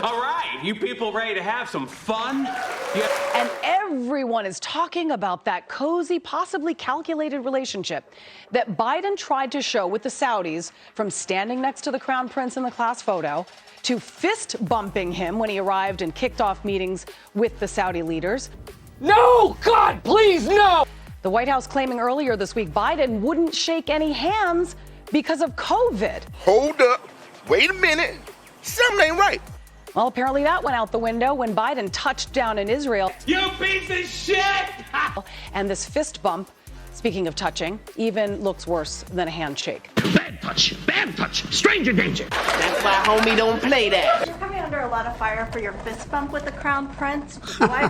All right, you people ready to have some fun? Yeah. And everyone is talking about that cozy, possibly calculated relationship that Biden tried to show with the Saudis, from standing next to the crown prince in the class photo to fist bumping him when he arrived and kicked off meetings with the Saudi leaders. No, God, please, no! The White House claiming earlier this week Biden wouldn't shake any hands because of COVID. Hold up. Wait a minute. Something ain't right. Well, apparently that went out the window when Biden touched down in Israel. You piece of shit! And this fist bump, speaking of touching, even looks worse than a handshake. Bad touch, stranger danger. That's why homie don't play that. You're coming under a lot of fire for your fist bump with the crown prince. Why?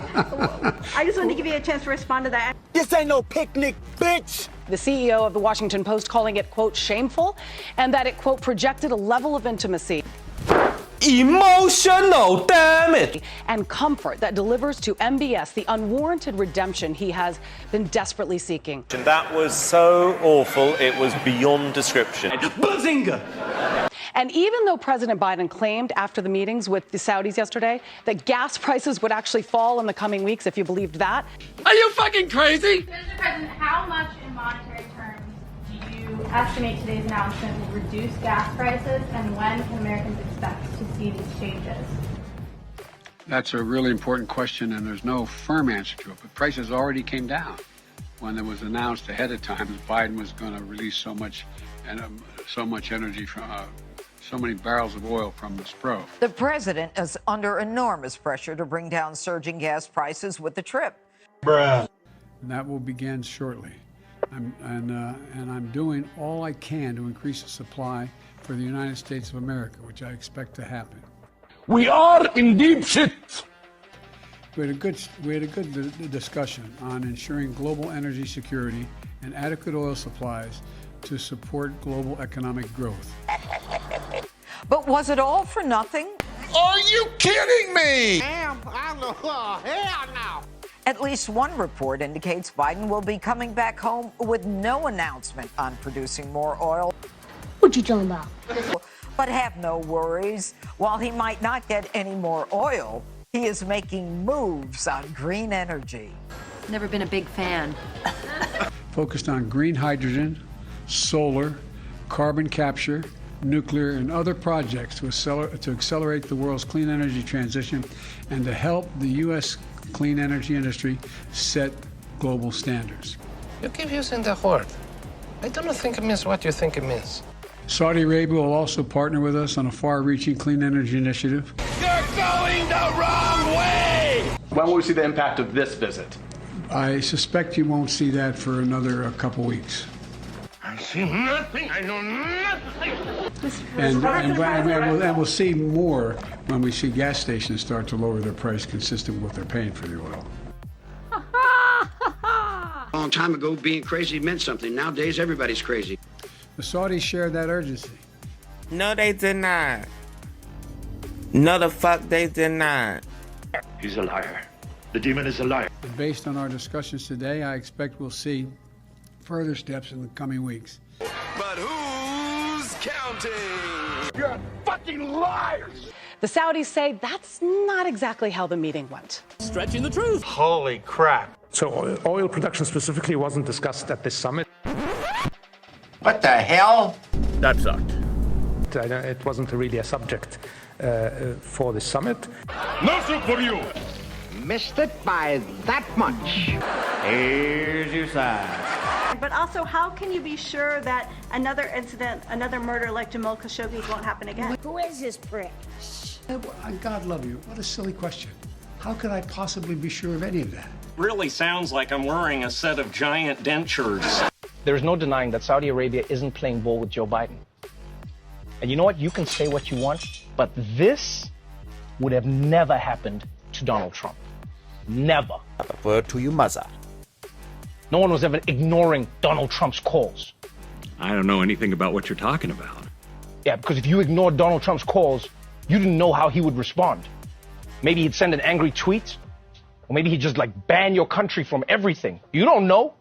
I just wanted to give you a chance to respond to that. This ain't no picnic, bitch! The CEO of the Washington Post calling it, quote, shameful, and that it, quote, projected a level of intimacy. Emotional damage. And comfort that delivers to MBS the unwarranted redemption he has been desperately seeking. And that was so awful, it was beyond description. Bazinga! And even though President Biden claimed after the meetings with the Saudis yesterday that gas prices would actually fall in the coming weeks, if you believed that. Are you fucking crazy? Mr. President, how much in monetary terms do you estimate today's announcement will reduce gas prices, and when can Americans expect to see these changes? That's a really important question, and there's no firm answer to it. But prices already came down when it was announced ahead of time that Biden was going to release so much energy from so many barrels of oil from the Spro. The president is under enormous pressure to bring down surging gas prices with the trip. Bruh. And that will begin shortly. I'm doing all I can to increase the supply for the United States of America, which I expect to happen. We are in deep shit. We had a good discussion on ensuring global energy security and adequate oil supplies to support global economic growth. But was it all for nothing? Are you kidding me? Damn, I know. Hell no. At least one report indicates Biden will be coming back home with no announcement on producing more oil. What you talking about? But have no worries. While he might not get any more oil, he is making moves on green energy. Never been a big fan. Focused on green hydrogen, solar, carbon capture, nuclear, and other projects to accelerate the world's clean energy transition and to help the U.S. clean energy industry set global standards. You keep using the word. I don't think it means what you think it means. Saudi Arabia will also partner with us on a far-reaching clean energy initiative. You're going the wrong way! When will we see the impact of this visit? I suspect you won't see that for another couple weeks. I see nothing. I know nothing. And we'll see more when we see gas stations start to lower their price consistent with what they're paying for the oil. A long time ago, being crazy meant something. Nowadays, everybody's crazy. The Saudis shared that urgency. No, they did not. No, the fuck they did not. He's a liar. The demon is a liar. And based on our discussions today, I expect we'll see further steps in the coming weeks. But who's counting? You're fucking liars! The Saudis say that's not exactly how the meeting went. Stretching the truth. Holy crap. So oil production specifically wasn't discussed at this summit? What the hell? That sucked. It wasn't really a subject for the summit. No soup for you! Missed it by that much. Here's your sign. But also, how can you be sure that another incident, another murder like Jamal Khashoggi's won't happen again? Who is this prick? God love you. What a silly question. How could I possibly be sure of any of that? Really sounds like I'm wearing a set of giant dentures. There's no denying that Saudi Arabia isn't playing ball with Joe Biden. And you know what? You can say what you want, but this would have never happened to Donald Trump. Never. Word to you, mother. No one was ever ignoring Donald Trump's calls. I don't know anything about what you're talking about. Yeah, because if you ignored Donald Trump's calls, you didn't know how he would respond. Maybe he'd send an angry tweet, or maybe he'd just ban your country from everything. You don't know.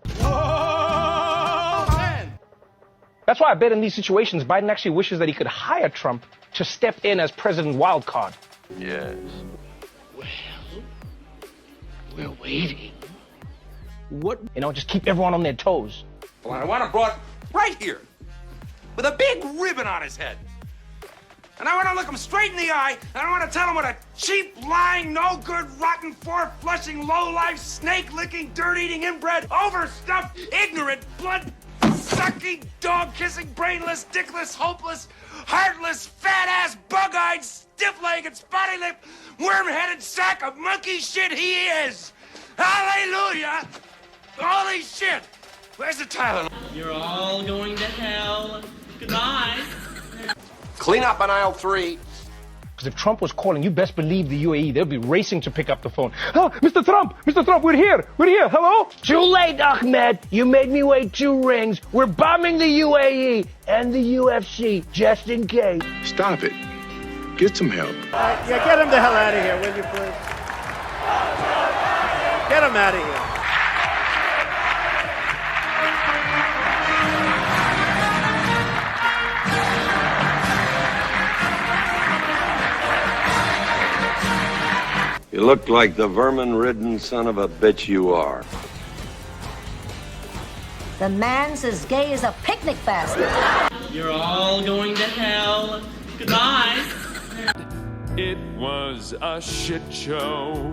That's why I bet in these situations, Biden actually wishes that he could hire Trump to step in as President Wildcard. Yes. Well, we're waiting. What? You know, just keep everyone on their toes. Well, I want him brought right here, with a big ribbon on his head. And I want to look him straight in the eye, and I want to tell him what a cheap, lying, no-good, rotten, four-flushing, low-life, snake-licking, dirt-eating, inbred, overstuffed, ignorant, blood-sucking, dog-kissing, brainless, dickless, hopeless, heartless, fat-ass, bug-eyed, stiff-legged, spotty-lipped, worm-headed sack of monkey shit he is! Hallelujah! Holy shit! Where's the Tylenol? You're all going to hell. Goodbye. Clean up on aisle 3. Because if Trump was calling, you best believe the UAE, they'll be racing to pick up the phone. Oh, Mr. Trump, we're here, hello? Too late, Ahmed. You made me wait 2 rings. We're bombing the UAE and the UFC, just in case. Stop it. Get some help. Yeah, get him the hell out of here, will you, please? Get him out of here. You look like the vermin-ridden son of a bitch you are. The man's as gay as a picnic basket. You're all going to hell. Goodbye. It was a shit show.